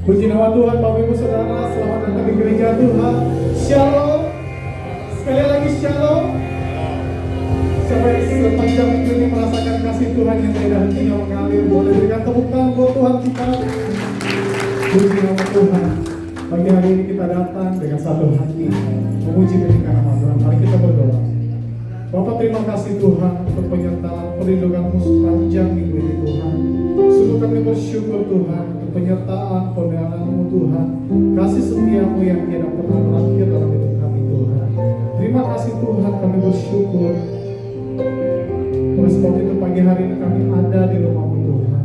Puji nama Tuhan, Bapak Ibu Saudara, selamat datang di gereja Tuhan. Shalom. Sekali lagi shalom. Siapa yang sepanjang minggu ini merasakan kasih Tuhan yang tidak hentinya mengalir, boleh berikan tepuk tangan buat Tuhan kita. Puji nama Tuhan. Pagi hari ini kita datang dengan satu hati memuji berikan nama Tuhan. Mari kita berdoa. Bapak, terima kasih Tuhan untuk penyertaan perlindungan-Mu sepanjang minggu ini Tuhan. Sungguh kami bersyukur Tuhan untuk penyertaan pemeliharaan-Mu Tuhan. Kasih setia-Mu yang tidak pernah berakhir dalam hidup kami Tuhan. Terima kasih Tuhan, kami bersyukur. Oleh sebab itu pagi hari ini kami ada di rumah-Mu Tuhan,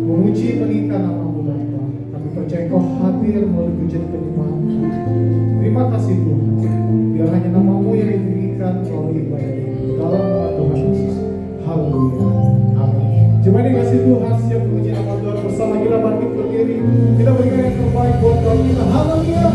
memuji meninggikan nama-Mu Bapa. Kami percaya Kau hadir melalui pujian penyembahan. Terima kasih Tuhan. Biar hanya nama-Mu yang ditinggikan melalui ibadah ini. Dalam nama Tuhan Yesus. Haleluya. Amin. Jemaat yang kasih Tuhan, siap memuji nama Tuhan bersama kita bangkit berdiri. Kita berikan yang terbaik buat Tuhan kita. Haleluya.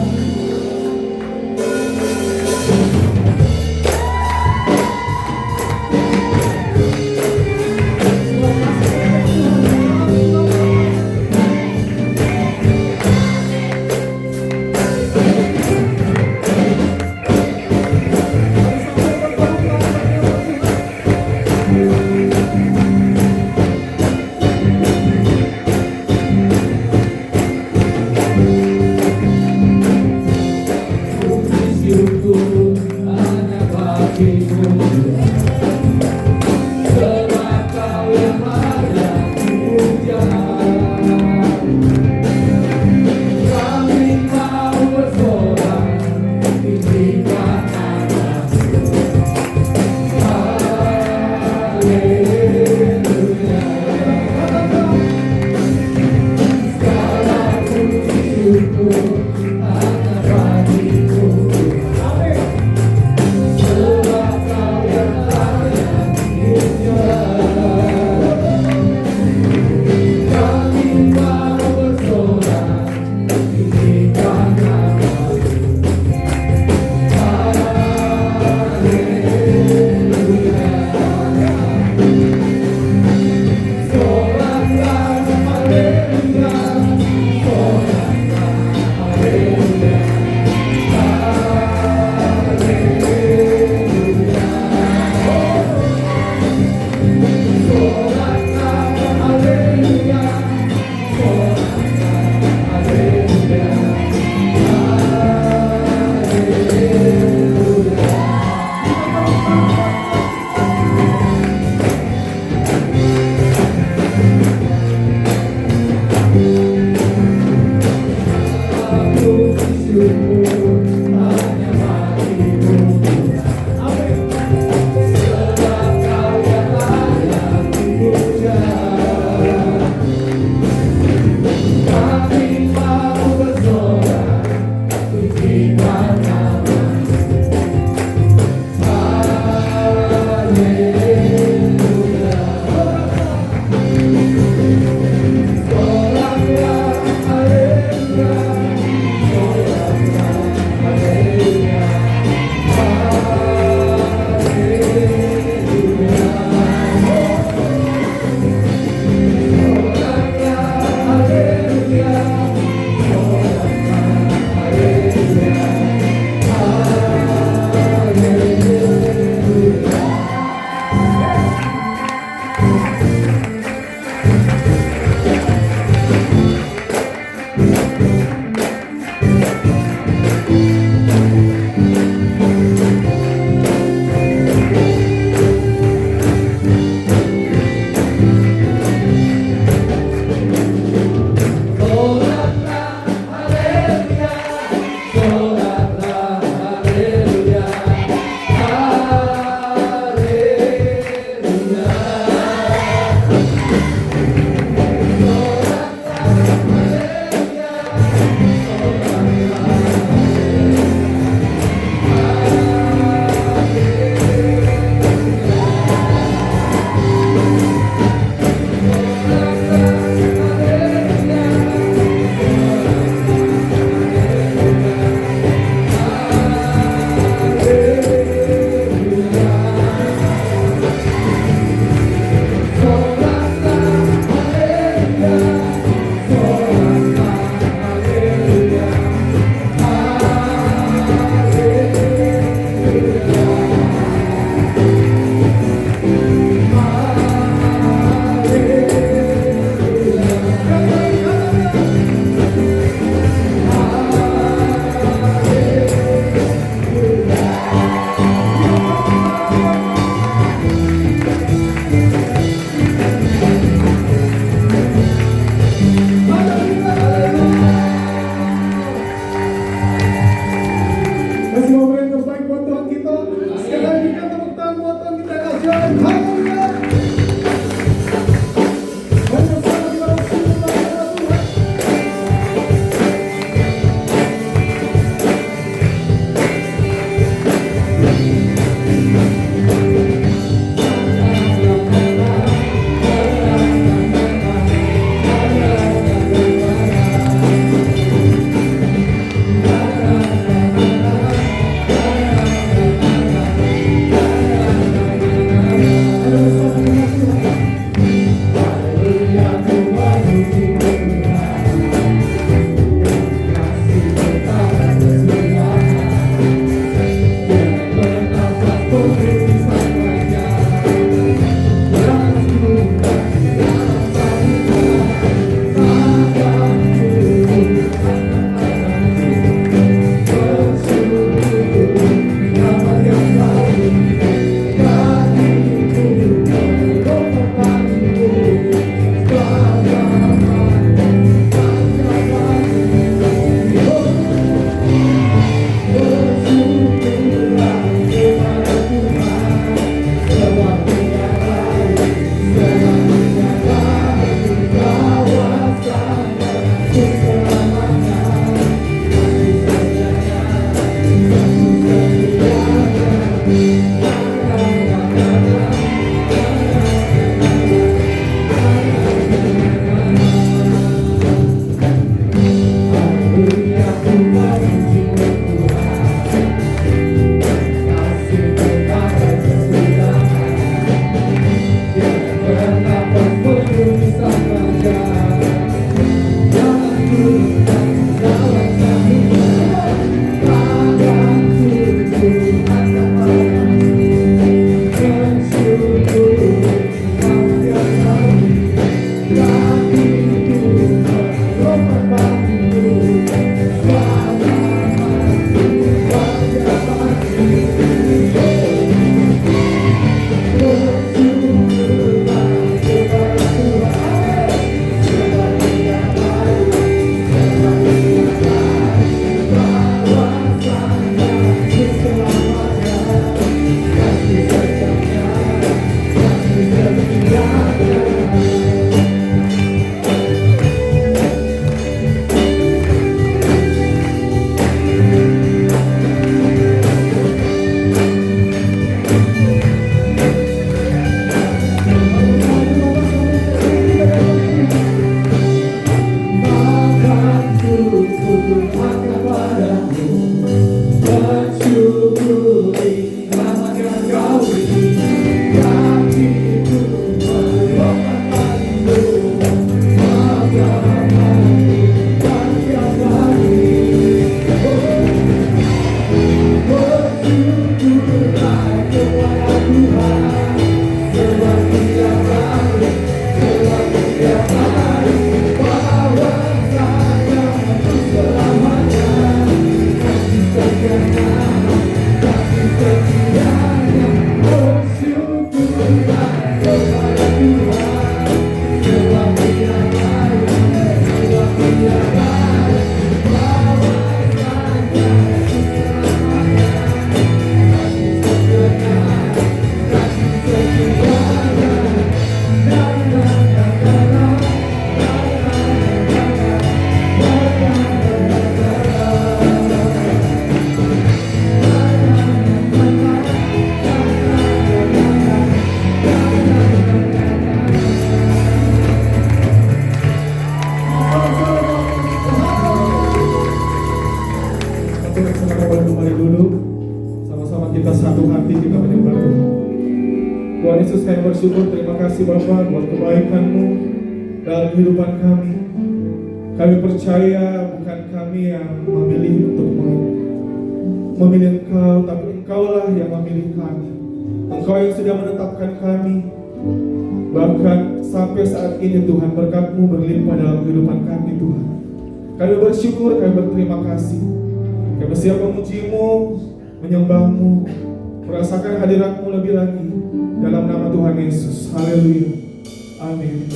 Tuhan Yesus, kami bersyukur, terima kasih Bapa buat kebaikan-Mu dalam kehidupan kami. Kami percaya bukan kami yang memilih untuk memilih Engkau, tapi Engkaulah yang memilih kami. Engkau yang sudah menetapkan kami. Bahkan sampai saat ini Tuhan, berkat-Mu berlimpah dalam kehidupan kami Tuhan. Kami bersyukur, kami berterima kasih. Kami siap memuji-Mu, menyembah-Mu, merasakan hadirat-Mu lebih lagi. Dalam nama Tuhan Yesus. Haleluya. Amin.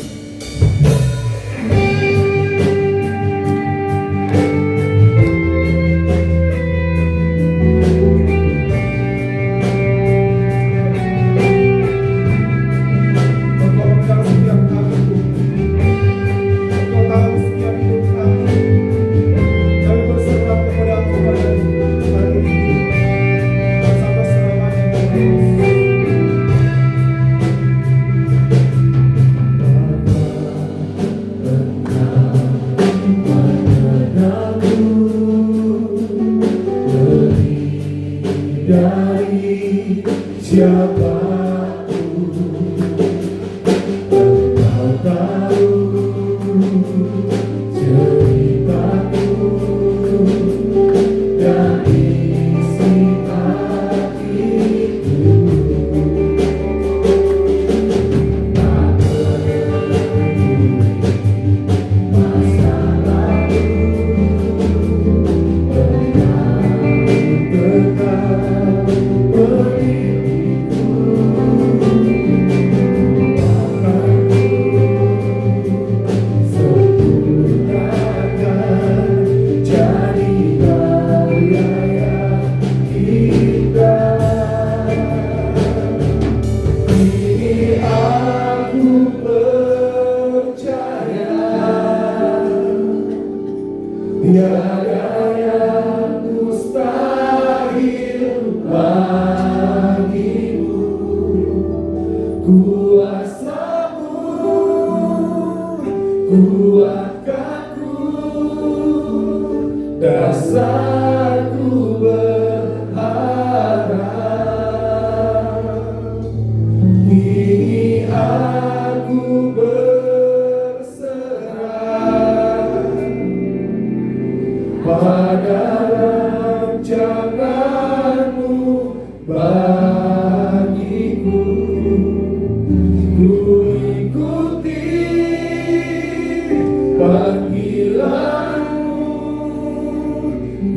Kuatkanku, dasarku berharap. Kini aku berserah pada rancangan-Mu bagiku. Ku ikuti panggilan-Mu,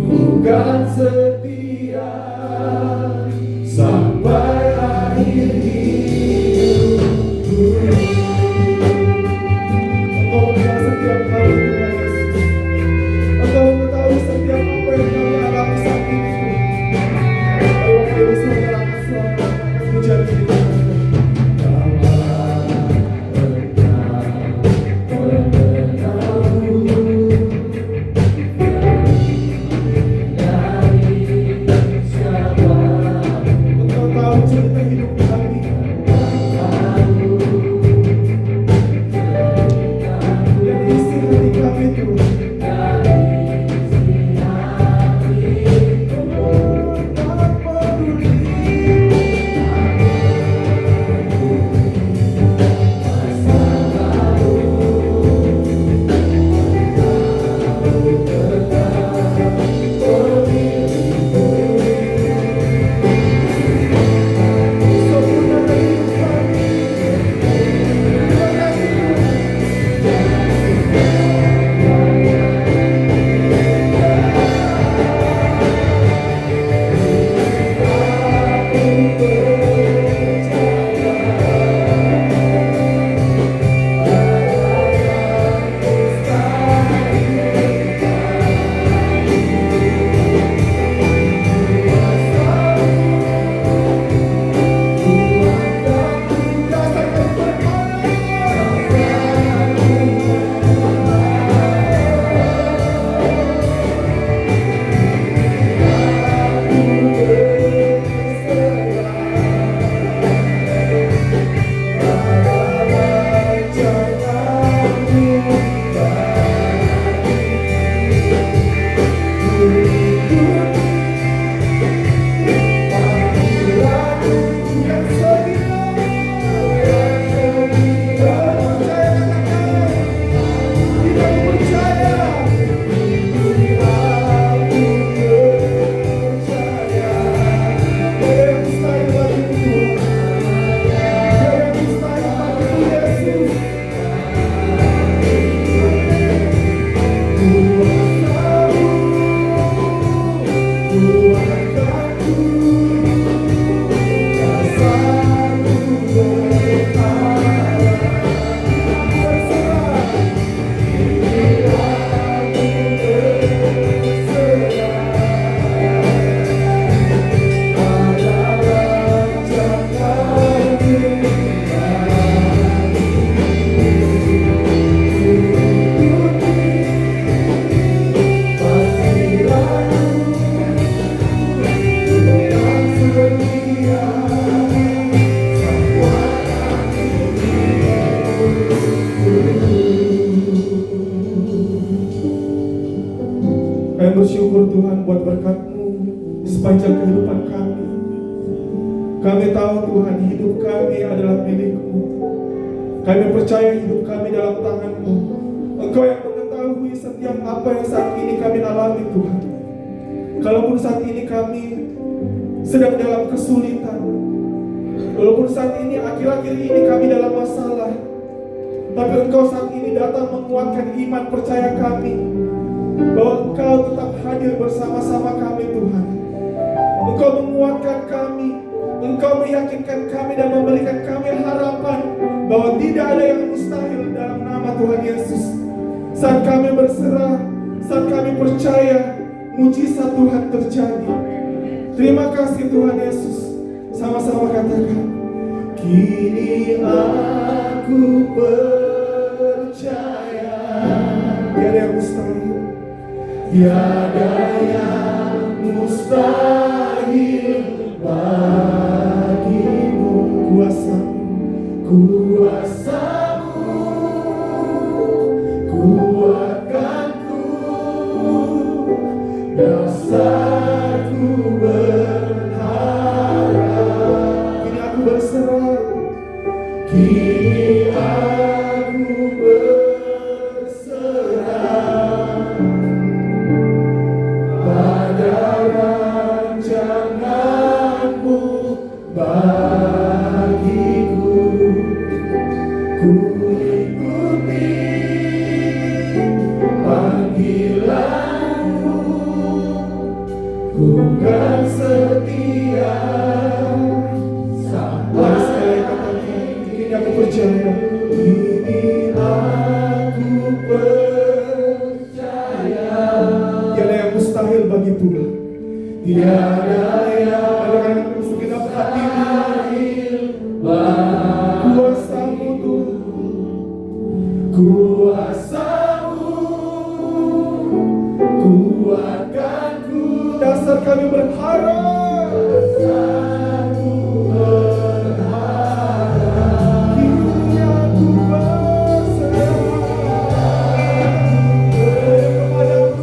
bukan setia sampai akhir hidupku. Engkau mengenal setiap hal, Tuhan Yesus. Engkau mengetahui setiap apa yang kami alami saat ini, Tuhan. Bahwa kami semua akan selamat, akan menjadi hidup. Kami bersyukur Tuhan buat berkat-Mu sepanjang kehidupan kami. Kami tahu Tuhan hidup kami adalah milik-Mu. Kami percaya hidup kami dalam tangan-Mu. Engkau yang mengetahui setiap apa yang saat ini kami alami Tuhan. Kalaupun saat ini kami sedang dalam kesulitan, walaupun saat ini akhir-akhir ini kami dalam masalah, tapi Engkau saat ini datang menguatkan iman percaya kami bahwa Engkau tetap hadir bersama-sama kami Tuhan. Engkau menguatkan kami, Engkau meyakinkan kami dan memberikan kami harapan bahwa tidak ada yang mustahil dalam nama Tuhan Yesus. Saat kami berserah, saat kami percaya, mujizat Tuhan terjadi. Terima kasih Tuhan Yesus. Sama-sama katakan, kini aku percaya tiada yang mustahil. Tiada yang mustahil bagimu. Kuasa-Mu Kini aku berserah pada rancangan-Mu bagiku. Ku ikuti panggilan-Mu, ku kan setia sampai sekali katanya. Ini aku percaya, ini aku percaya. Tiada yang mustahil bagi Tuhan. Tiada yang segenap hatimu. Kuasa-Mu Tuhan, kuasa-Mu kuatkanku. Dasar kami berharap, kini aku berserah kepadamu.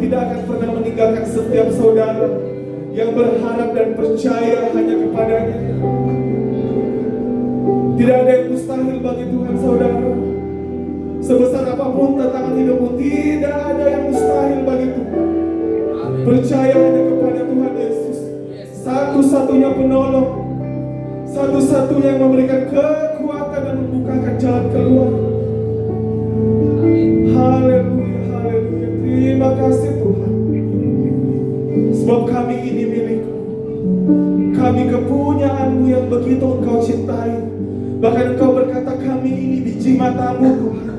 tidak akan pernah meninggalkan setiap saudara yang berharap dan percaya hanya kepadanya. Tidak ada yang mustahil bagi Tuhan, saudara. Sebesar apapun tantangan hidupmu, tidak ada yang mustahil bagi Tuhan. Percaya hanya kepada Tuhan Yesus, satu-satunya penolong, satu-satunya yang memberikan kekuatan dan membukakan jalan keluar. Haleluya, haleluya. Terima kasih Tuhan. Sebab kami ini milik-Mu. Kami kepunyaanmu yang begitu Engkau cintai. Bahkan Engkau berkata kami ini biji matamu Tuhan.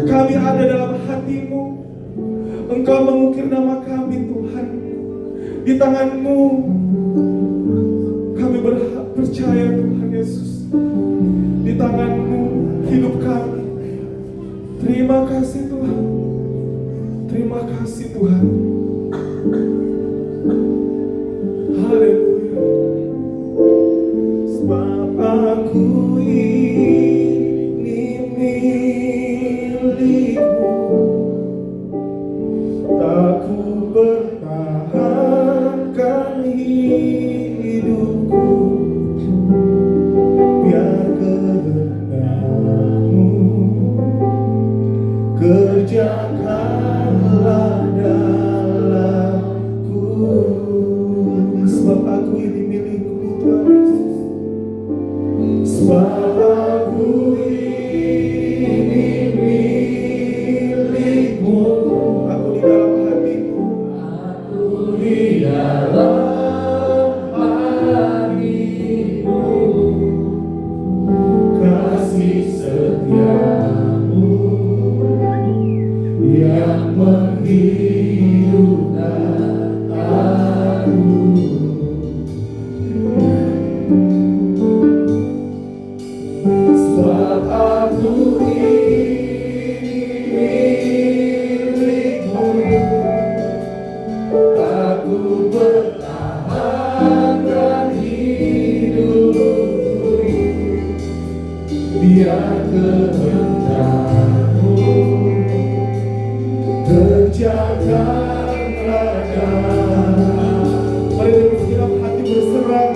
Kami ada dalam hati-Mu. Engkau mengukir nama kami Tuhan. Di tangan-Mu kami percaya Tuhan Yesus. Di tangan-Mu hidup kami. Terima kasih Tuhan. Terima kasih Tuhan. Haleluya. Sebab aku ini milik-Mu, tak ku pertahankan hidupku, biar kehendak-Mu kerjakanlah dalamku. Sebab aku ini milik-Mu Tuhan Yesus. Sebab aku ini milik-Mu. Aku di dalam hati-Mu. Aku di dalam hati-Mu. Kasih setia-Mu yang menghidupkan aku. Sebab aku ini milik-Mu, aku pertahankan hidupku, biar kehendak-Mu terjagalah dalam. Mari dengan segenap hati berserah,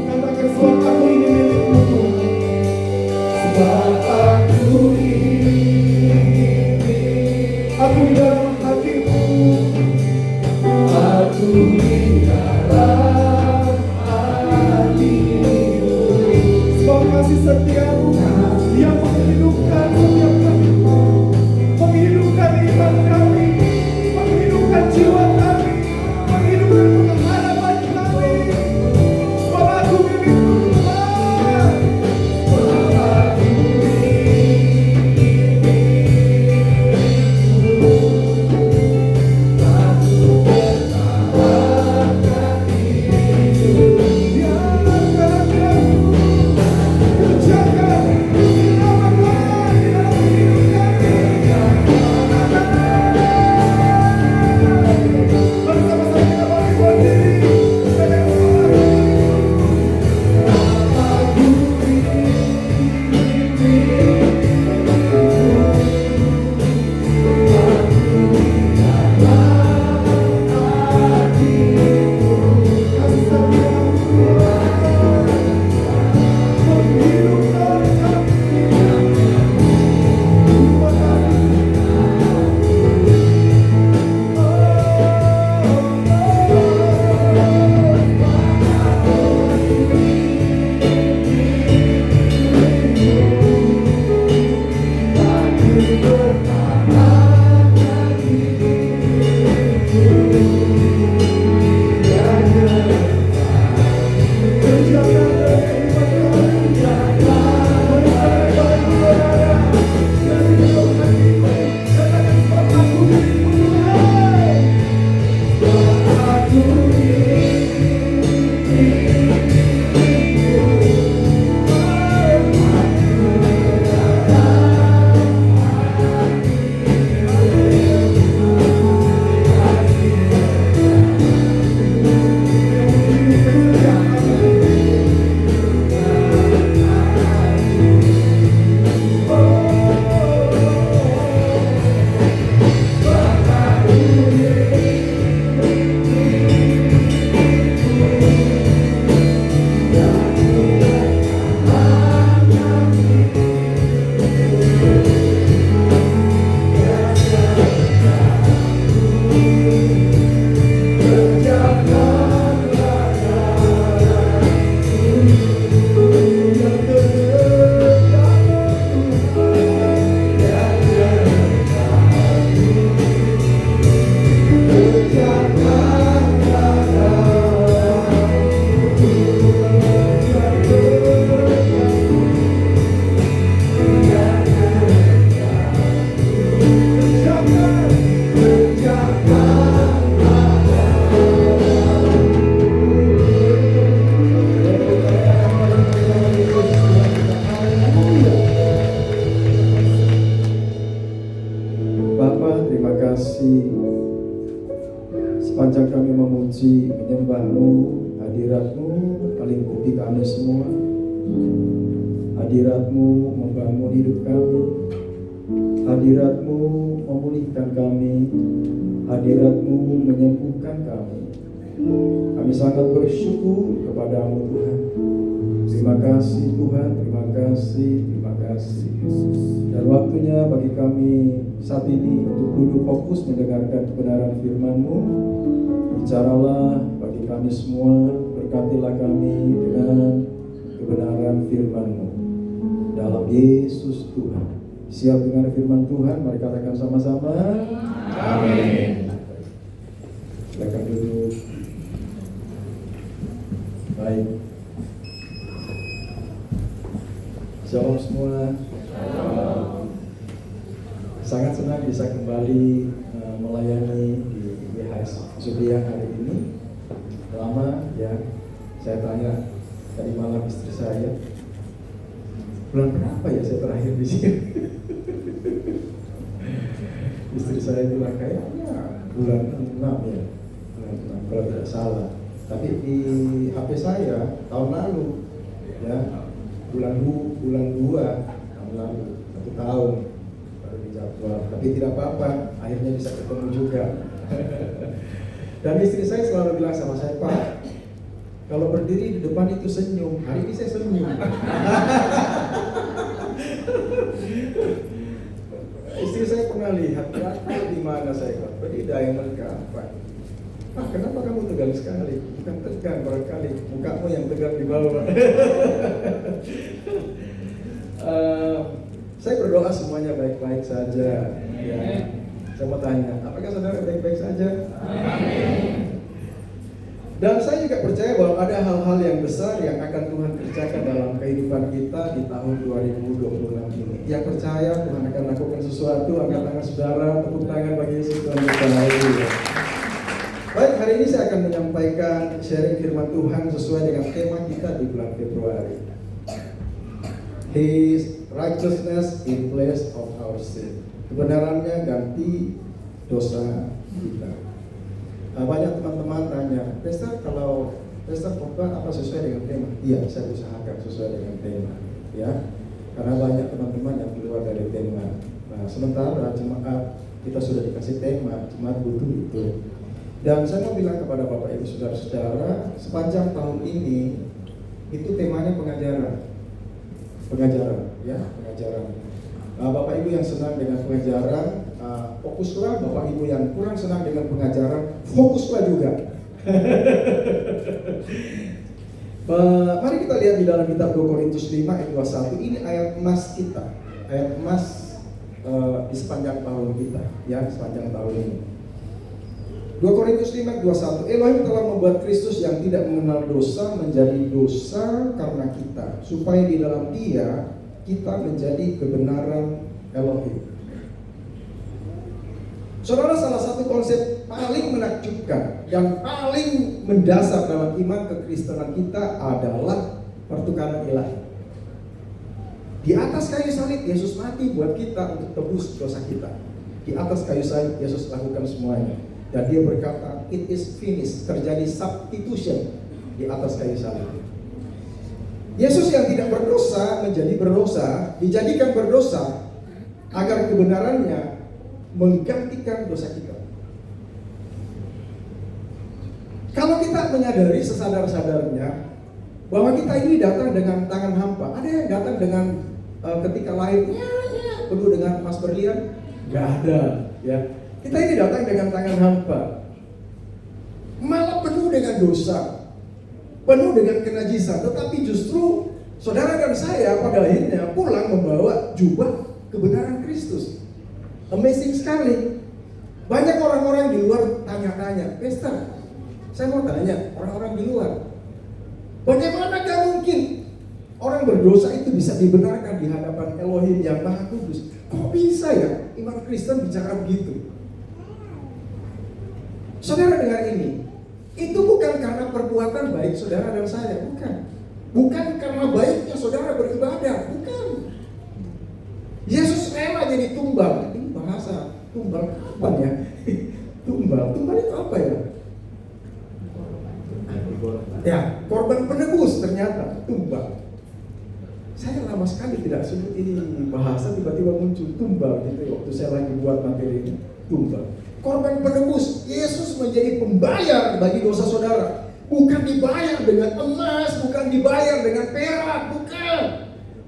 katakan sebab aku ini milik-Mu Tuhan. Sebab aku di dalam hati-Mu. Aku di dalam hati-Mu. Sebab kasih setia-Mu yang menghidupkan setiap kami, menghidupkan iman kami, menghidupkan jiwa kami, menghidupkan pengharapan kami. Sebab aku milik-Mu Tuhan. Sebab aku terima kasih. Sepanjang kami memuji, menyembah-Mu, hadirat-Mu melingkupi kami semua. Hadirat-Mu membangun hidup kami. Hadirat-Mu memulihkan kami. Hadirat-Mu menyembuhkan kami. Kami sangat bersyukur kepada-Mu Tuhan. Terima kasih Tuhan, terima kasih, terima kasih. Dan waktunya bagi kami saat ini untuk duduk fokus mendengarkan kebenaran firman-Mu. Bicaralah bagi kami semua, berkatilah kami dengan kebenaran firman-Mu. Dalam Yesus Tuhan. Siap dengar firman Tuhan, mari katakan sama-sama. Amin. Silakan duduk. Baik. Shalom semua. Sangat senang bisa kembali melayani di YHS Sudia hari ini. Lama ya, saya tanya tadi malam istri saya, bulan berapa ya saya terakhir di sini? Istri saya bilang kayaknya bulan 6 ya, bulan 6 kalau tidak salah. Tapi di HP saya tahun lalu ya, bulan 2 tahun lalu, 1 tahun baru dijadwal. Tapi tidak apa-apa, akhirnya bisa ketemu juga. Dan istri saya selalu bilang sama saya, Pak, kalau berdiri di depan itu senyum, hari ini saya senyum. Istri saya pernah lihat di mana saya di Diamond Cafe. Pak, kenapa kamu tegang sekali? Bukan tegang barangkali, mukamu yang tegang di bawah. Saya berdoa semuanya baik-baik saja. Ya. Saya mau tanya, apakah saudara baik-baik saja? Amin. Dan saya juga percaya bahwa ada hal-hal yang besar yang akan Tuhan kerjakan dalam kehidupan kita di tahun 2026 ini. Yang percaya Tuhan akan lakukan sesuatu, angkat tangan saudara, tepuk tangan bagi Yesus Tuhan kita. Baik, hari ini saya akan menyampaikan sharing firman Tuhan sesuai dengan tema kita di bulan Februari. His righteousness in place of our sin. Kebenarannya ganti dosa kita. Banyak teman-teman tanya, Pastor, kalau Pastor khotbah apa sesuai dengan tema? Iya, saya usahakan sesuai dengan tema, ya. Karena banyak teman-teman yang keluar dari tema. Nah, sementara jemaat kita sudah dikasih tema, jemaat butuh itu. Dan saya mau bilang kepada Bapak Ibu Saudara-saudara, sepanjang tahun ini itu temanya pengajaran, ya, pengajaran. Bapak Ibu yang senang dengan pengajaran, fokuslah. Bapak Ibu yang kurang senang dengan pengajaran, fokuslah juga. Mari kita lihat di dalam kitab 2 Korintus 5 ayat 21. Ini ayat emas kita, ayat emas di sepanjang tahun kita, ya, sepanjang tahun ini. 2 Korintus 5 ayat 21. Elohim telah membuat Kristus yang tidak mengenal dosa menjadi dosa karena kita, supaya di dalam Dia kita menjadi kebenaran Elohim. Saudara, salah satu konsep paling menakjubkan dan paling mendasar dalam iman kekristenan kita adalah pertukaran ilahi. Di atas kayu salib Yesus mati buat kita untuk tebus dosa kita. Di atas kayu salib Yesus lakukan semuanya. Dan dia berkata, it is finished. Terjadi substitution di atas kayu salib. Yesus yang tidak berdosa menjadi berdosa, dijadikan berdosa agar kebenarannya menggantikan dosa kita. Kalau kita menyadari sesadar-sadarnya bahwa kita ini datang dengan tangan hampa. Ada yang datang dengan ketika lahir penuh dengan emas berlian? Gak ada, ya. Kita ini datang dengan tangan hampa, malah penuh dengan dosa, penuh dengan kenajisan. Tetapi justru saudara dan saya pada akhirnya pulang membawa jubah kebenaran Kristus. Amazing sekali. Banyak orang-orang di luar tanya-tanya, Pastor, saya mau tanya orang-orang di luar, bagaimana gak mungkin orang berdosa itu bisa dibenarkan di hadapan Elohim yang Maha Kudus? Kok bisa ya iman Kristen bicara begitu? Saudara dengar ini, itu bukan karena perbuatan baik saudara dan saya, bukan. Bukan karena baiknya saudara beribadah, bukan. Yesus rela jadi tumbal, ini bahasa Tumbal kapan ya? Tumbal itu apa ya? Ya, korban penebus ternyata tumbal. Saya lama sekali tidak sebut ini bahasa, tiba-tiba muncul tumbal gitu waktu saya lagi buat materi ini. Tumbal. Korban penebus, Yesus menjadi pembayar bagi dosa saudara. Bukan dibayar dengan emas, bukan dibayar dengan perak, bukan.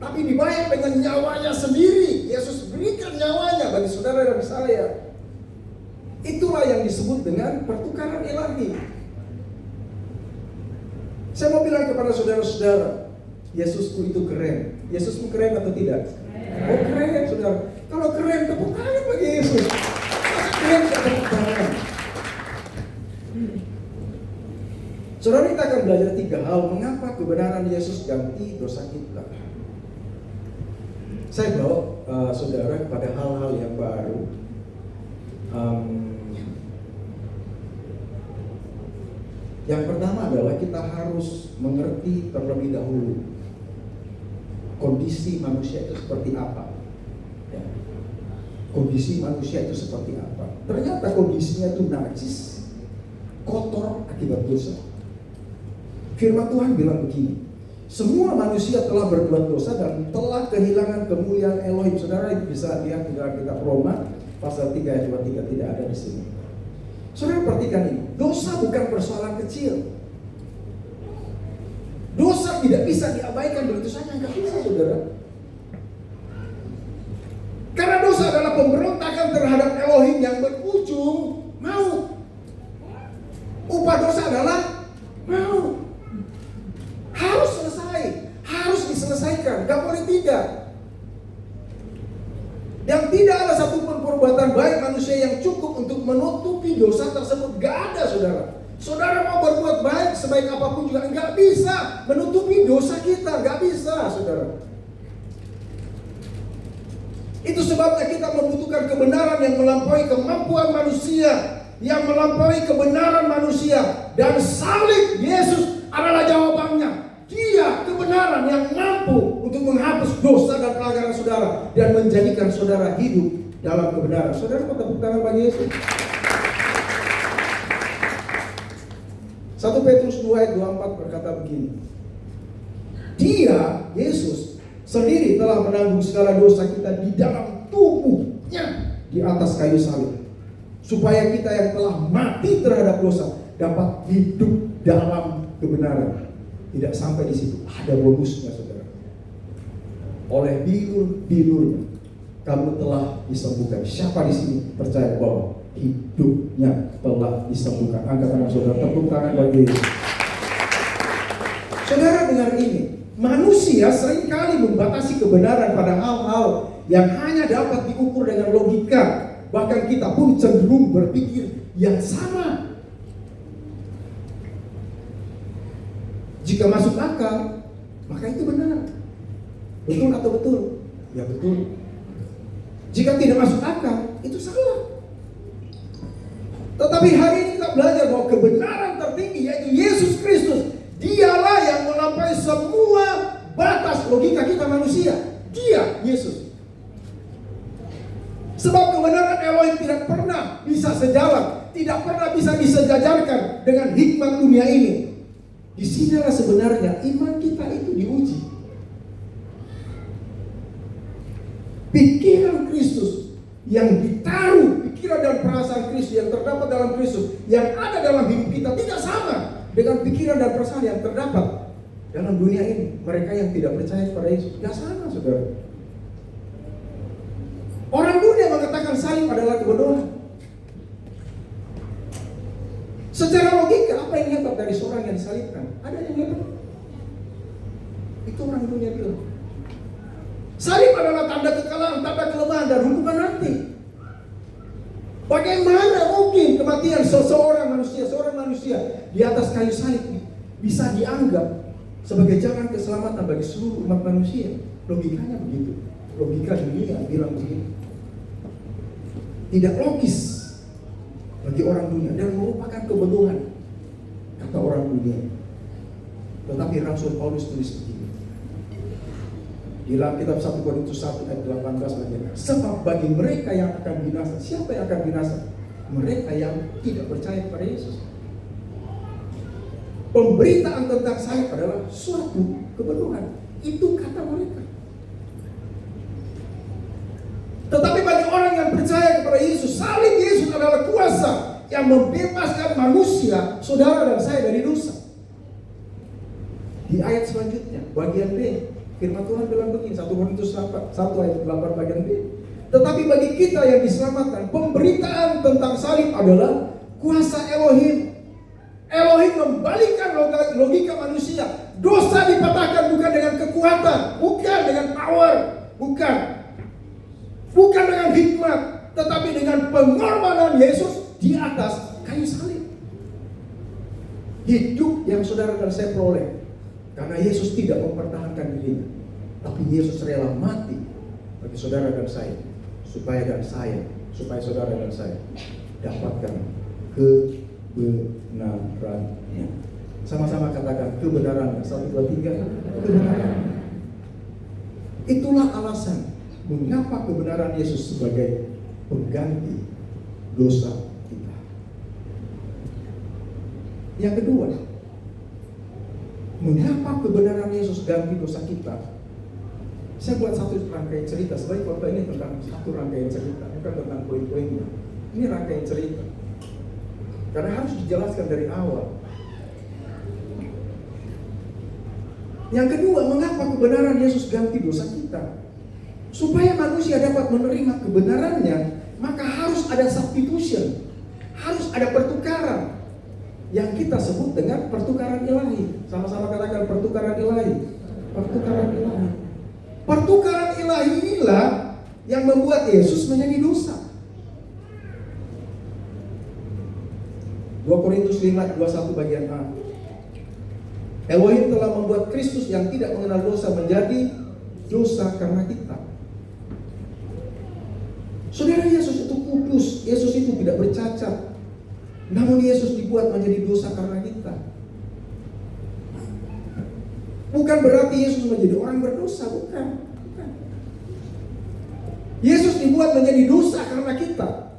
Tapi dibayar dengan nyawanya sendiri. Yesus berikan nyawanya bagi saudara dan saya. Itulah yang disebut dengan pertukaran ilahi. Saya mau bilang kepada saudara-saudara, Yesusku itu keren. Yesusku keren atau tidak? Oh keren, saudara. Kalau keren, tepuk tangan bagi Yesus. Keren, tepuk tangan. Saudara, kita akan belajar 3 hal mengapa kebenaran Yesus ganti dosa kita. Saya bawa saudara kepada hal-hal yang baru. Yang pertama adalah kita harus mengerti terlebih dahulu kondisi manusia itu seperti apa. Ya. Kondisi manusia itu seperti apa. Ternyata kondisinya itu najis, kotor akibat dosa. Firman Tuhan bilang begini, semua manusia telah berbuat dosa dan telah kehilangan kemuliaan Elohim. Saudara bisa lihat di dalam kitab Roma pasal 3 ayat 23, tidak ada di sini. Saudara perhatikan ini, dosa bukan persoalan kecil. Dosa tidak bisa diabaikan begitu saja, nggak bisa saudara. Karena dosa adalah pemberontakan terhadap Elohim yang berujung maut. Upah dosa adalah maut. Harus selesai, harus diselesaikan, gak boleh tidak. Dan tidak ada satupun perbuatan baik manusia yang cukup untuk menutupi dosa tersebut. Gak ada saudara. Saudara mau berbuat baik sebaik apapun juga gak bisa menutupi dosa kita. Gak bisa saudara. Itu sebabnya kita membutuhkan kebenaran yang melampaui kemampuan manusia, yang melampaui kebenaran manusia. Dan salib Yesus adalah jawabannya. Dia kebenaran yang mampu untuk menghapus dosa dan pelanggaran saudara dan menjadikan saudara hidup dalam kebenaran. Saudara mau tepuk tangan bagi Yesus. 1 Petrus 2 ayat 24 berkata begini. Dia, Yesus, sendiri telah menanggung segala dosa kita di dalam tubuhnya di atas kayu salib, supaya kita yang telah mati terhadap dosa dapat hidup dalam kebenaran. Tidak sampai di situ, ada bonusnya saudara. Oleh bilur-bilurnya kamu telah disembuhkan. Siapa di sini percaya bahwa hidupnya telah disembuhkan? Angkat tangan saudara, tepuk tangan bagi Yesus. Saudara dengar ini, manusia seringkali membatasi kebenaran pada hal-hal yang hanya dapat diukur dengan logika. Bahkan kita pun cenderung berpikir yang sama. Jika masuk akal, maka itu benar. Betul atau betul? Ya betul. Jika tidak masuk akal, itu salah. Tetapi hari ini kita belajar bahwa kebenaran tertinggi yaitu Yesus Kristus. Dialah yang melampaui semua batas logika kita manusia. Dia, Yesus. Sebab kebenaran Elohim tidak pernah bisa sejalan, tidak pernah bisa disejajarkan dengan hikmat dunia ini. Disinilah sebenarnya iman kita itu diuji. Pikiran Kristus yang ditaruh, pikiran dan perasaan Kristus yang terdapat dalam Kristus, yang ada dalam hidup kita tidak sama dengan pikiran dan perasaan yang terdapat dalam dunia ini. Mereka yang tidak percaya kepada Yesus, tidak sama saudara. Orang dunia mengatakan salib adalah kebodohan. Secara logika, apa yang hebat dari seorang yang disalibkan? Ada yang hebat? Itu orang dunia bilang. Salib adalah tanda kekalahan, tanda kelemahan dan hukuman nanti. Bagaimana mungkin kematian seorang manusia di atas kayu salib bisa dianggap sebagai jalan keselamatan bagi seluruh umat manusia? Logikanya begitu. Logika dunia bilang begitu. Tidak logis bagi orang dunia dan merupakan kebodohan, kata orang dunia. Tetapi Rasul Paulus tulis begini. Di dalam kitab 1 Korintus 1 ayat 18 bagian. Sebab bagi mereka yang akan binasa, siapa yang akan binasa? Mereka yang tidak percaya kepada Yesus. Pemberitaan tentang salib adalah suatu kebenaran. Itu kata mereka. Tetapi bagi orang yang percaya kepada Yesus, salib Yesus adalah kuasa yang membebaskan manusia, saudara dan saya, dari dosa. Di ayat selanjutnya, bagian B, firman Tuhan bilang begini, 1 Korintus 1 ayat 8 bagian B. Tetapi bagi kita yang diselamatkan, pemberitaan tentang salib adalah kuasa Elohim. Elohim membalikkan logika manusia. Dosa dipatahkan bukan dengan kekuatan, bukan dengan power, bukan dengan hikmat, tetapi dengan pengorbanan Yesus di atas kayu salib. Hidup yang saudara dan saya peroleh karena Yesus tidak mempertahankan dirinya, tapi Yesus rela mati bagi saudara dan saya, supaya saudara dan saya dapatkan kebenarannya. Sama-sama katakan kebenarannya. 1, 2, 3, kebenaran. Itulah alasan mengapa kebenaran Yesus sebagai pengganti dosa kita. Yang kedua, mengapa kebenaran Yesus ganti dosa kita? Saya buat satu rangkaian cerita. Sebagai khotbah ini tentang satu rangkaian cerita, bukan tentang poin-poinnya. Ini rangkaian cerita, karena harus dijelaskan dari awal. Yang kedua, mengapa kebenaran Yesus ganti dosa kita? Supaya manusia dapat menerima kebenarannya, maka harus ada substitution, harus ada pertukaran yang kita sebut dengan pertukaran ilahi. Sama-sama katakan pertukaran ilahi. Pertukaran ilahi. Pertukaran ilahi inilah yang membuat Yesus menjadi dosa. 2 Korintus 5, 21 bagian A. Elohim telah membuat Kristus yang tidak mengenal dosa menjadi dosa karena kita. Saudara, Yesus itu kudus, Yesus itu tidak bercacat. Namun Yesus dibuat menjadi dosa karena kita. Bukan berarti Yesus menjadi orang berdosa, bukan. Yesus dibuat menjadi dosa karena kita.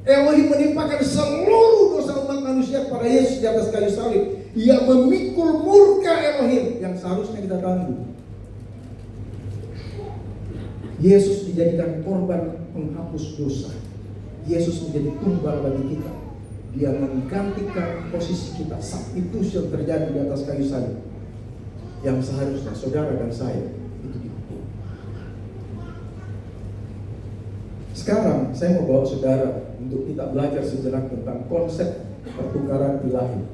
Elohim menimpakan seluruh dosa umat manusia kepada Yesus di atas kayu salib. Ia memikul murka Elohim yang seharusnya kita tanggung. Yesus dijadikan korban penghapus dosa. Yesus menjadi tumbal bagi kita. Dia menggantikan posisi kita. Substitution terjadi di atas kayu salib, yang seharusnya saudara dan saya itu dihukum. Sekarang saya mau bawa saudara untuk kita belajar sejenak tentang konsep pertukaran ilahi.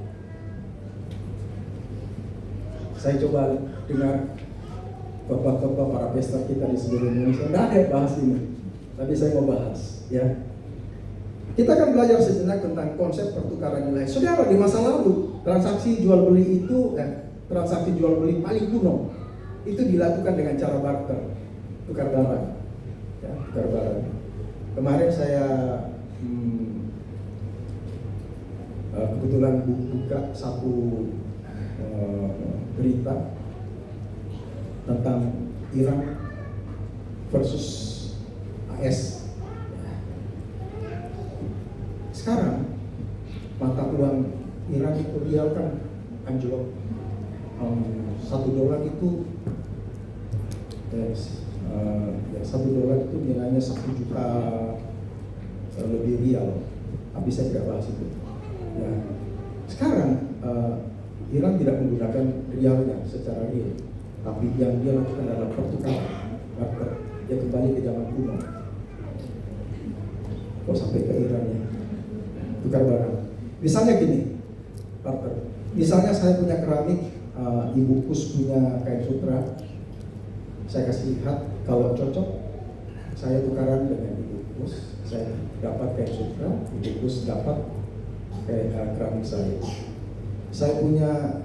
Saya coba dengar bapak-bapak para pesta kita di seluruh Indonesia. Tidak ada yang bahas ini, tapi saya mau bahas, ya. Kita akan belajar sejenak tentang konsep pertukaran ilahi. Saudara, di masa lalu transaksi jual beli itu, transaksi jual beli paling kuno itu dilakukan dengan cara barter, tukar barang, ya, tukar barang. Kemarin saya kebetulan buka satu berita tentang Iran versus AS. Sekarang mata uang Iran itu rial kan anjlok. $1 itu $1 itu nilainya 1 juta lebih rial. Tapi saya tidak bahas itu. Ya. Sekarang Iran tidak menggunakan rialnya secara real, tapi yang dia lakukan adalah pertukaran barter. Dia kembali ke zaman kuno. Kok sampai ke Iran ya? Tukar barang. Misalnya gini, barter. Misalnya saya punya keramik, Ibu Kus punya kain sutra. Saya kasih lihat, kalau cocok, saya tukaran dengan Ibu Kus. Saya dapat kain sutra, Ibu Kus dapat kayak keramik saya. Saya punya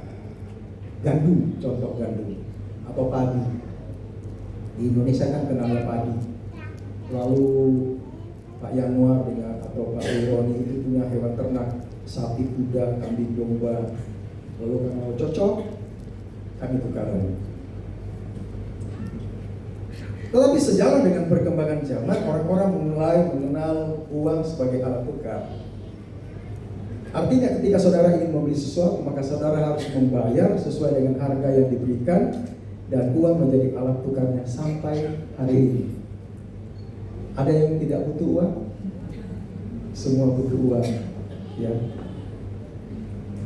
gandum, contoh gandum atau padi. Di Indonesia kan kenalnya padi. Lalu Pak Yanuar dengan atau Pak Ironi itu punya hewan ternak, sapi, kuda, kambing, domba. Lalu kalau cocok, kami tukaran. Tetapi sejalan dengan perkembangan zaman, orang-orang mulai mengenal uang sebagai alat tukar. Artinya ketika saudara ingin membeli sesuatu, maka saudara harus membayar sesuai dengan harga yang diberikan, dan uang menjadi alat tukarnya sampai hari ini. Ada yang tidak butuh uang? Semua butuh uang, ya.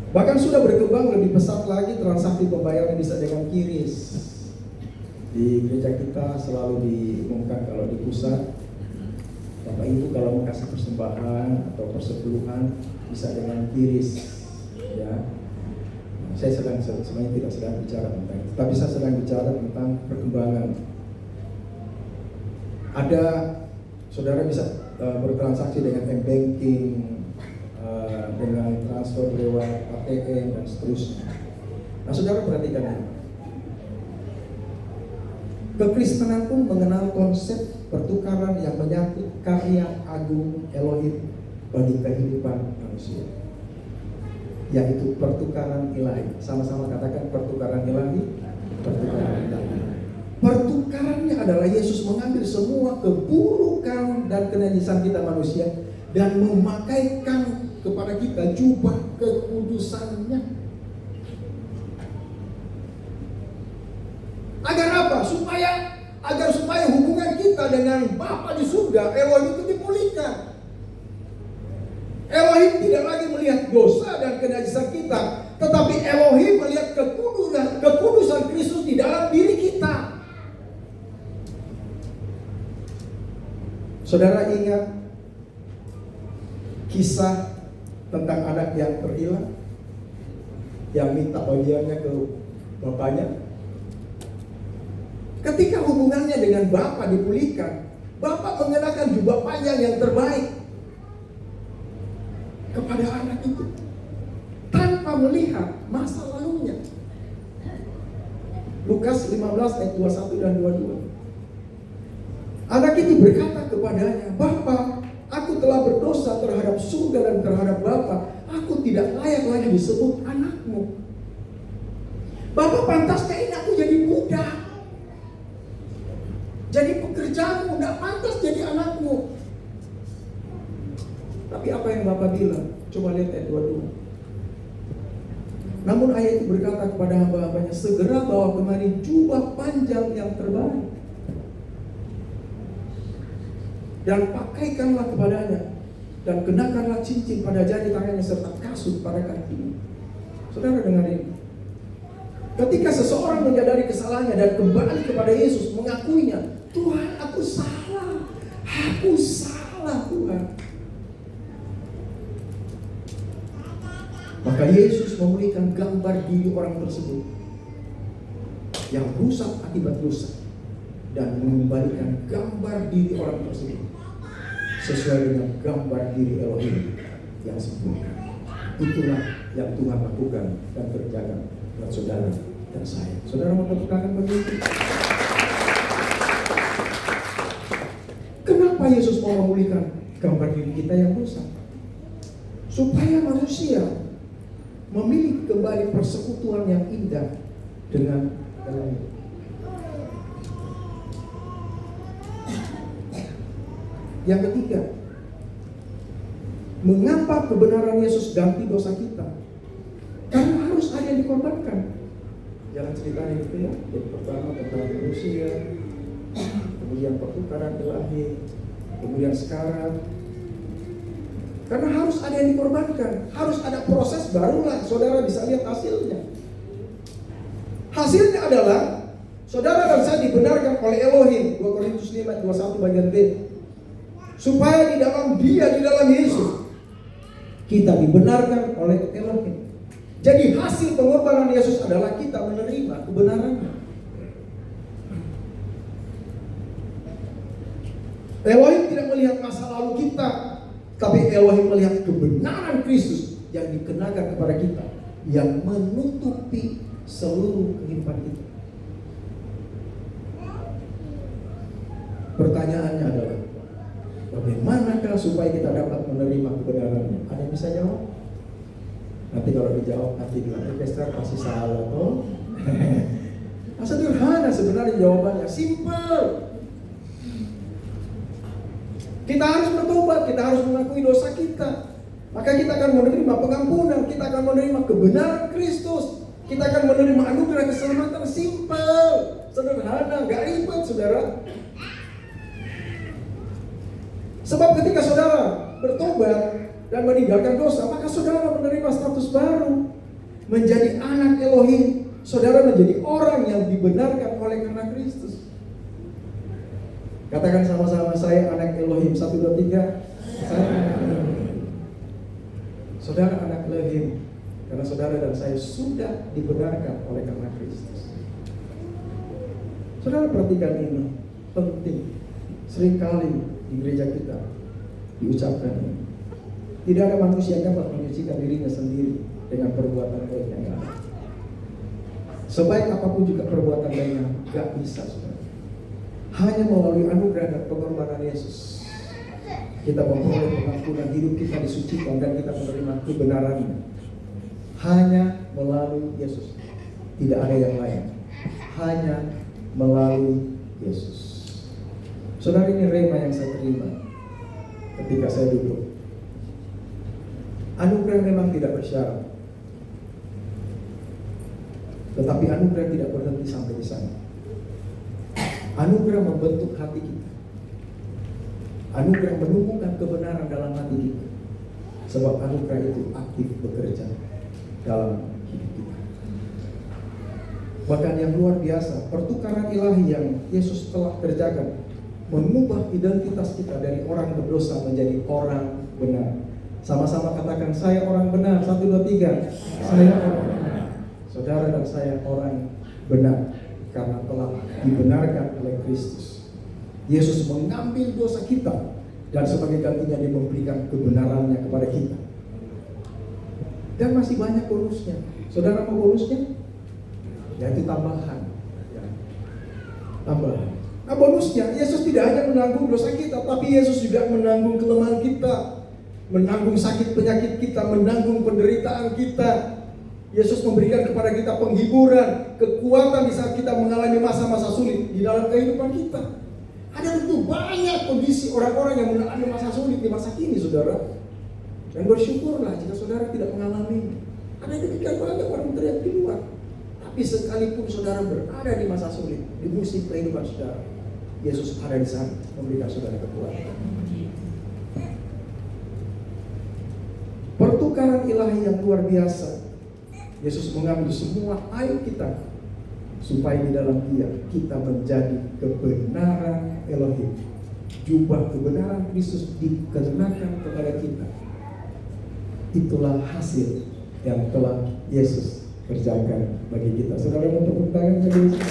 Bahkan sudah berkembang lebih pesat lagi, transaksi pembayaran bisa dengan QRIS. Di gereja kita selalu diumumkan kalau di pusat, Bapak Ibu kalau mau kasih persembahan atau persepuluhan bisa dengan QRIS, ya. Saya sebenarnya tidak sedang bicara tentang itu, tapi saya sedang bicara tentang perkembangan. Ada saudara bisa bertransaksi dengan m-banking, dengan transfer lewat ATM dan seterusnya. Nah, saudara perhatikan ini. Kekristenan pun mengenal konsep pertukaran yang menyangkut karya agung Elohim bagi kehidupan manusia, yaitu pertukaran ilahi. Sama-sama katakan pertukaran ilahi. Pertukaran ilahi. Pertukarannya adalah Yesus mengambil semua keburukan dan kenajisan kita manusia dan memakaikan kepada kita jubah kekudusannya. Agar apa? Agar supaya hubungan kita dengan Bapa di surga, Elohim, itu dipulihkan. Elohim tidak lagi melihat dosa dan kenajisan kita, tetapi Elohim melihat kekudusan Kristus di dalam diri kita. Saudara ingat kisah tentang anak yang terhilang, yang minta bagiannya ke bapaknya? Ketika hubungannya dengan Bapa dipulihkan, Bapa mengenakan jubah panjang yang terbaik kepada anak itu tanpa melihat masa lalunya. Lukas 15 ayat 21 dan 22. Anak itu berkata kepadanya, "Bapa, aku telah berdosa terhadap surga dan terhadap Bapa. Aku tidak layak lagi disebut anakmu. Bapa, pantasnya ini aku jadi budak. Jadi pekerjaanmu, tidak pantas jadi anakmu." Tapi apa yang Bapak bilang? Coba lihat ayat 22. Namun ayat itu berkata kepada hamba-hambanya, "Segera bawa kemari jubah panjang yang terbaik dan pakaikanlah kepadanya, dan kenakanlah cincin pada jari tangannya serta kasut pada kakinya." Saudara dengar ini. Ketika seseorang menyadari kesalahannya dan kembali kepada Yesus, mengakuinya, "Tuhan, aku salah Tuhan." Maka Yesus memulihkan gambar diri orang tersebut yang rusak akibat dosa dan mengembalikan gambar diri orang tersebut sesuai dengan gambar diri Elohim yang sempurna. Itulah yang Tuhan lakukan dan kerjakan buat saudara dan saya. Saudara mau tepuk tangan begitu? Kenapa Yesus mau memulihkan gambar diri kita yang rusak? Supaya manusia memiliki kembali persekutuan yang indah dengan Elohim. Yang ketiga, mengapa kebenaran Yesus ganti dosa kita? Karena harus ada yang dikorbankan. Jangan ceritanya gitu ya. Jadi pertama tentang manusia, kemudian pertukaran ilahi, kemudian sekarang. Karena harus ada yang dikorbankan, harus ada proses, barulah saudara bisa lihat hasilnya. Hasilnya adalah saudara dan saya dibenarkan oleh Elohim. 2 Korintus 5 ayat 21 bagian B. Supaya di dalam Dia, di dalam Yesus, kita dibenarkan oleh Elohim. Jadi hasil pengorbanan Yesus adalah kita menerima kebenarannya. Elohim tidak melihat masa lalu kita, tapi Elohim melihat kebenaran Kristus yang dikenakan kepada kita, yang menutupi seluruh kehidupan kita. Pertanyaannya adalah, bagaimanakah supaya kita dapat menerima kebenarannya? Ada yang bisa jawab? Nanti kalau dijawab, nanti bilang, Pastor pasti salah toh. Sederhana sebenarnya jawabannya, simple. Kita harus bertobat, kita harus mengakui dosa kita. Maka kita akan menerima pengampunan, kita akan menerima kebenaran Kristus. Kita akan menerima anugerah keselamatan. Simple, sederhana, gak ribet saudara. Sebab ketika saudara bertobat dan meninggalkan dosa, maka saudara menerima status baru, menjadi anak Elohim. Saudara menjadi orang yang dibenarkan oleh karena Kristus. Katakan sama-sama, saya anak Elohim. 1, 2, 3. Saya anak Elohim. Saudara anak Elohim karena saudara dan saya sudah dibenarkan oleh karena Kristus. Saudara perhatikan ini, penting. Seringkali di gereja kita diucapkan ini. Tidak ada manusia yang dapat menyucikan dirinya sendiri dengan perbuatan baiknya yang ada. Sebaik apapun juga perbuatan baiknya, gak bisa saudara. Hanya melalui anugerah dan pengorbanan Yesus kita memperoleh pengampunan, hidup kita disucikan dan kita menerima kebenarannya. Hanya melalui Yesus, tidak ada yang lain. Hanya melalui Yesus. Saudara, ini rema yang saya terima ketika saya duduk. Anugerah memang tidak bersyarat, tetapi anugerah tidak berhenti sampai di sana. Anugerah membentuk hati kita. Anugerah menumbuhkan kebenaran dalam hati kita. Sebab anugerah itu aktif bekerja dalam hidup kita. Bahkan yang luar biasa, pertukaran ilahi yang Yesus telah kerjakan mengubah identitas kita dari orang berdosa menjadi orang benar. Sama-sama katakan, saya orang benar. 1, 2, 3. Saya orang benar. Saudara dan saya orang benar karena telah dibenarkan oleh Kristus. Yesus mengambil dosa kita dan sebagai gantinya Dia memberikan kebenarannya kepada kita. Dan masih banyak bonusnya. Saudara mau bonusnya? Yaitu tambahan. Tambahan. Nah, bonusnya, Yesus tidak hanya menanggung dosa kita, tapi Yesus juga menanggung kelemahan kita, menanggung sakit penyakit kita, menanggung penderitaan kita. Yesus memberikan kepada kita penghiburan, kekuatan di saat kita mengalami masa-masa sulit di dalam kehidupan kita. Ada begitu banyak kondisi orang-orang yang mengalami masa sulit di masa kini, saudara. Dan bersyukurlah jika saudara tidak mengalami. Ada ketika banyak orang teriak di luar. Tapi sekalipun saudara berada di masa sulit, di musim kehidupan saudara, Yesus ada di sana memberikan saudara kekuatan. Pertukaran ilahi yang luar biasa. Yesus mengambil semua aib kita supaya di dalam Dia kita menjadi kebenaran Elohim. Jubah kebenaran Kristus dikenakan kepada kita. Itulah hasil yang telah Yesus kerjakan bagi kita. Saudara mau tepuk tangan bagi Yesus?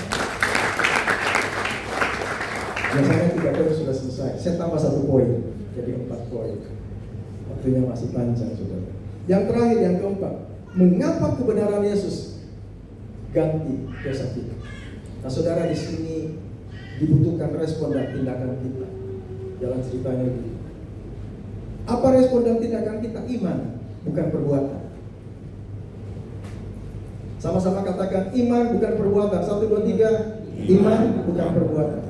Biasanya 3 poin sudah selesai. Saya tambah 1 poin, jadi 4 poin. Waktunya masih panjang, saudara. Yang terakhir, yang keempat, mengapa kebenaran Yesus ganti dosa kita? Nah, saudara, di sini dibutuhkan respon dan tindakan kita. Jalan ceritanya begini. Apa respon dan tindakan kita? Iman, bukan perbuatan. Sama-sama katakan, iman bukan perbuatan. 1, 2, 3. Iman bukan perbuatan.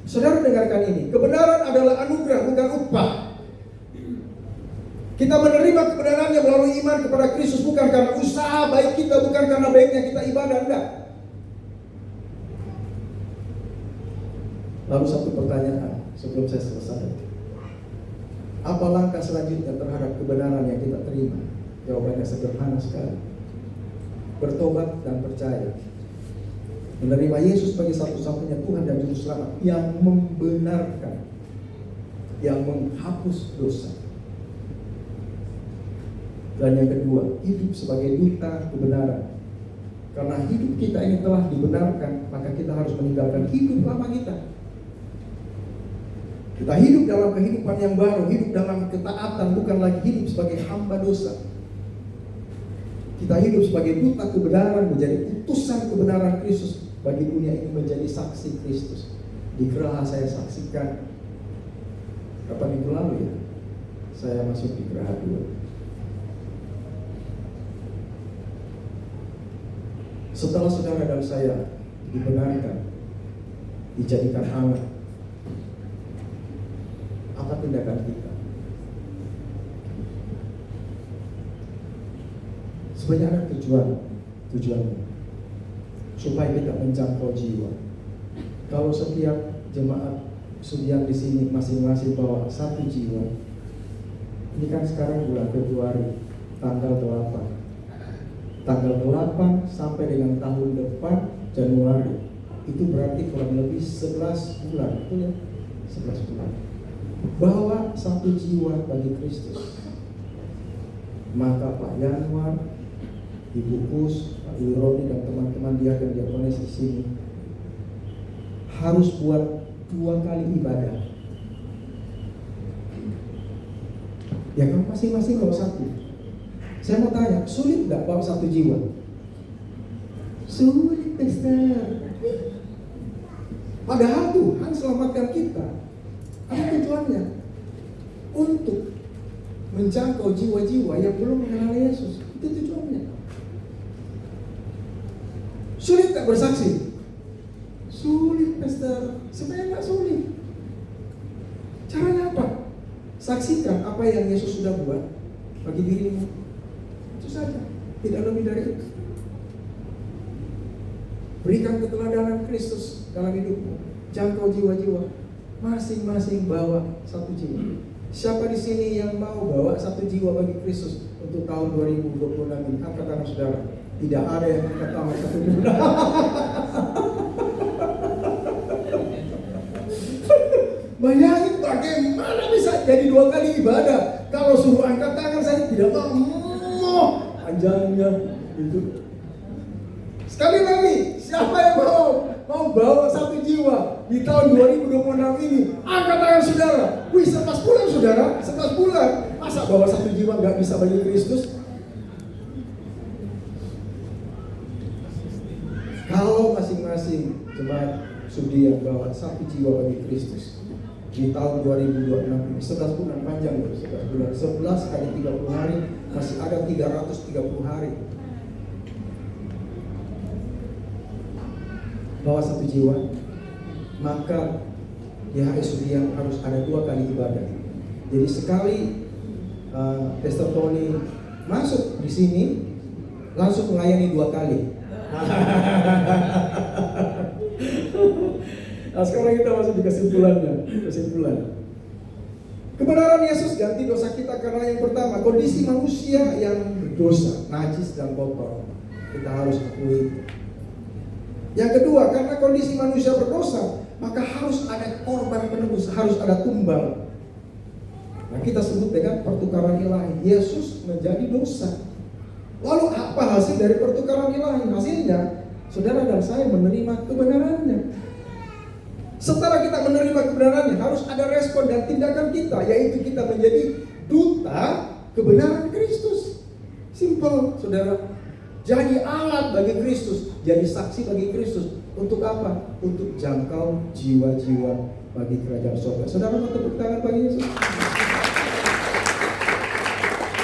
Saudara dengarkan ini. Kebenaran adalah anugerah, bukan upah. Kita menerima kebenarannya melalui iman kepada Kristus, bukan karena usaha baik kita, bukan karena baiknya kita ibadah, enggak. Lalu satu pertanyaan sebelum saya selesai. Apa langkah selanjutnya terhadap kebenaran yang kita terima? Jawabannya sederhana sekali. Bertobat dan percaya. Menerima Yesus sebagai satu-satunya Tuhan dan Juru Selamat yang membenarkan, yang menghapus dosa. Dan yang kedua, hidup sebagai duta kebenaran. Karena hidup kita ini telah dibenarkan, maka kita harus meninggalkan hidup lama kita. Kita hidup dalam kehidupan yang baru, hidup dalam ketaatan, bukan lagi hidup sebagai hamba dosa. Kita hidup sebagai duta kebenaran, menjadi utusan kebenaran Kristus bagi dunia ini, menjadi saksi Kristus. Di Geraha saya saksikan, berapa minggu lalu ya, saya masuk di Geraha 2. Setelah saudara dan saya dibenarkan, dijadikan anak, apa Apa tindakan kita? Sebenarnya ada tujuannya supaya kita menjangkau jiwa. Kalau setiap jemaat Sudiang di sini masing-masing bawa 1 jiwa, ini kan sekarang bulan Februari, tanggal 8 sampai dengan tahun depan Januari, itu berarti kurang lebih 11 bulan, betul ya? 11 bulan. Bawa 1 jiwa bagi Kristus. Maka Pak Januar, Ibu Kus, Pak Wironi dan teman-teman dia dan diakonis di sini harus buat 2 kali ibadah. Ya kan masing-masing bawa 1. Saya mau tanya, sulit nggak bawa 1 jiwa? Sulit, Esther. Padahal Tuhan selamatkan kita. Apa tujuannya? Untuk menjangkau jiwa-jiwa yang belum mengenal Yesus. Itu tujuannya. Sulit tak bersaksi? Sulit, Pastor. Sebenarnya nggak sulit. Caranya apa? Saksikan apa yang Yesus sudah buat bagi dirimu. Itu saja. Tidak lebih dari itu. Berikan keteladanan Kristus dalam hidupmu. Jangkau jiwa-jiwa. Masing-masing bawa 1 jiwa. Siapa di sini yang mau bawa 1 jiwa bagi Kristus untuk tahun 2026 ini? Angkat tangan saudara. Tidak ada yang angkat tangan 1 jiwa. Bayangin bagaimana bisa jadi 2 kali ibadah. Kalau suruh angkat tangan saya tidak mau. Panjangnya itu. Sekali lagi, siapa yang mau bawa 1 jiwa di tahun 2026 ini? Angkat tangan saudara. Wih, 11 bulan saudara, 11 bulan. Masa bawa 1 jiwa nggak bisa bagi Kristus? Kalau masing-masing jemaat Sudi yang bawa 1 jiwa bagi Kristus di tahun 2026 ini, 11 bulan panjang, 11 bulan, 11 kali 30 hari, masih ada 330 hari. Bawa 1 jiwa, maka di hari Sudiang harus ada 2 kali ibadah. Jadi sekali Pastor Tony masuk di sini, langsung melayani 2 kali. Nah, sekarang kita masuk di kesimpulannya. Kebenaran Yesus ganti dosa kita karena yang pertama, kondisi manusia yang berdosa, najis dan kotor. Kita harus akui. Yang kedua, karena kondisi manusia berdosa, maka harus ada korban penebus, harus ada tumbal. Nah, kita sebut dengan pertukaran ilahi. Yesus menjadi dosa. Lalu apa hasil dari pertukaran ilahi? Hasilnya, saudara dan saya menerima kebenarannya. Setelah kita menerima kebenarannya, harus ada respon dan tindakan kita, yaitu kita menjadi duta kebenaran Kristus. Simple, saudara. Jadi alat bagi Kristus, jadi saksi bagi Kristus. Untuk apa? Untuk jangkau jiwa-jiwa bagi kerajaan surga. Saudara mau tepuk tangan bagi Yesus?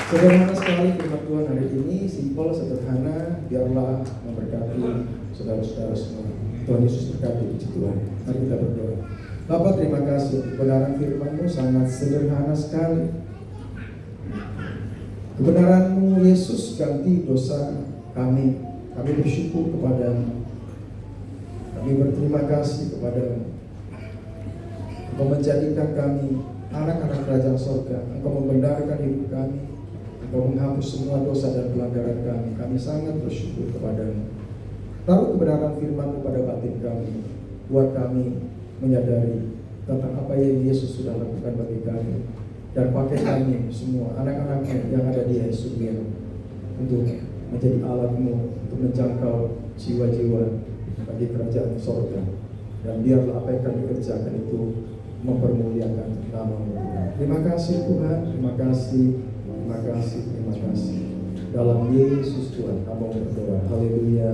Sederhana sekali firman Tuhan hari ini, simple, sederhana. Biarlah memberkati saudara-saudara semua. Tuhan Yesus berkati, puji Tuhan. Mari kita berdoa. Bapa, terima kasih. Kebenaran firman-Mu sangat sederhana sekali. Kebenaran-Mu Yesus ganti dosa kami. Kami bersyukur kepada-Mu. Kami berterima kasih kepada-Mu. Engkau menjadikan kami anak-anak kerajaan surga. Engkau membenarkan hidup kami. Engkau menghapus semua dosa dan pelanggaran kami. Kami sangat bersyukur kepada-Mu. Taruh kebenaran firman-Mu pada batin kami. Buat kami menyadari tentang apa yang Yesus sudah lakukan bagi kami. Dan pakai kami semua, anak-anak-Mu yang ada di Yesus untuk menjadi alat-Mu untuk menjangkau jiwa-jiwa bagi kerajaan surga. Dan biarlah apa yang kami kerjakan itu mempermuliakan nama-Mu. Terima kasih Tuhan, terima kasih, terima kasih, terima kasih. Dalam Yesus Tuhan, kami berdoa. Haleluya.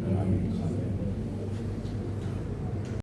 Amin.